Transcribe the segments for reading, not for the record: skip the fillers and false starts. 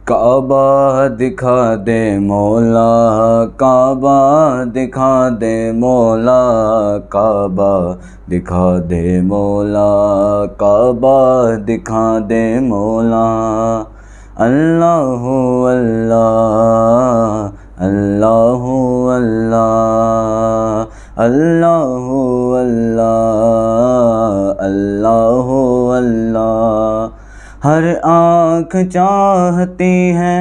کعبہ دکھا دے مولا، کعبہ دکھا دے مولا، کعبہ دکھا دے مولا، کعبہ دکھا دے مولا۔ اللہ اللہ اللہ اللہ اللہ اللہ اللہ اللہ۔ ہر آنکھ چاہتی ہے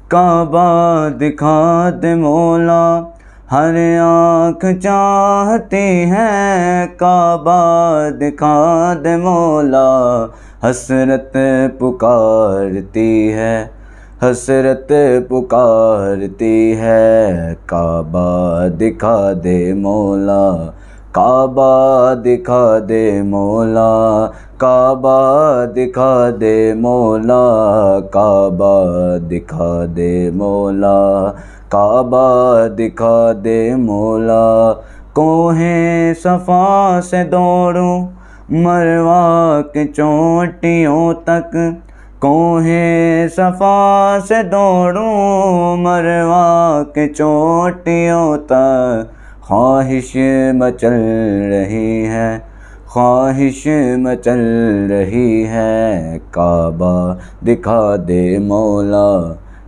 کعبہ دکھا دے مولا، ہر آنکھ چاہتی ہے کعبہ دکھا دے مولا۔ حسرت پکارتی ہے، حسرت پکارتی ہے، کعبہ دکھا دے مولا، کعبہ دکھا دے مولا، کعبہ دکھا دے مولا، کعبہ دکھا دے مولا، کعبہ دکھا دے مولا۔ کوہ صفا سے دوڑوں مروہ کی چوٹیوں تک، کوہ صفا سے دوڑوں مروہ کی چوٹیوں تک، خواہش مچل رہی ہے، خواہش مچل رہی ہے، کعبہ دکھا دے مولا،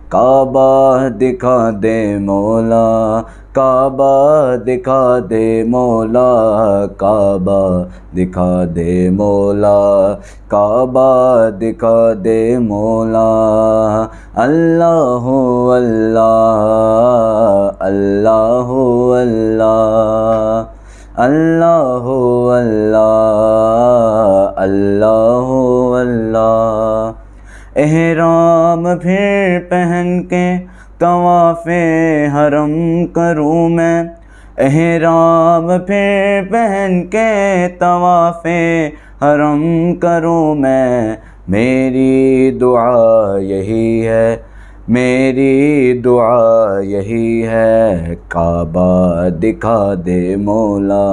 کعبہ دکھا دے مولا، کعبہ دکھا دے مولا، کعبہ دکھا دے مولا، کعبہ دکھا دے مولا۔ اللہ اللہ اللہ اللہ اللہ اللہ اللہ۔ احرام پھر پہن کے طواف حرم کروں میں، احرام پھر پہن کے طواف حرم کروں میں، میری دعا یہی ہے، میری دعا یہی ہے، کعبہ دکھا دے مولا،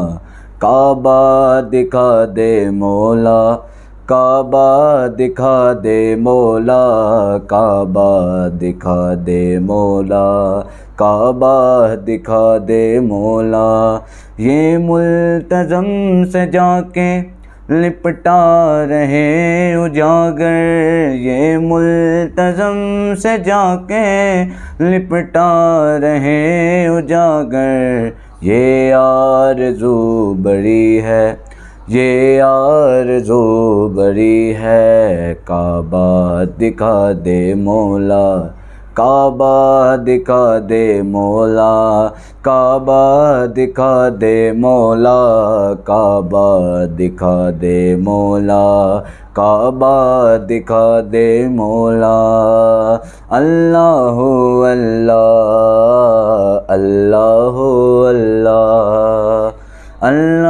کعبہ دکھا دے مولا، کعبہ دکھا دے مولا، کعبہ دکھا دے مولا، کعبہ دکھا دے مولا۔ یہ ملتزم سے جا کے لپٹا رہے اجاگر، یہ ملتزم سے جا کے لپٹا رہے اجاگر، یہ آرزو بڑی ہے، یہ آرزو بڑی ہے، کعبہ دکھا دے مولا، کعبہ دکھا دے مولا، کعبہ دکھا دے مولا، کعبہ دکھا دے مولا، کعبہ دکھا دے مولا۔ اللہ اللہ اللہ اللہ اللہ۔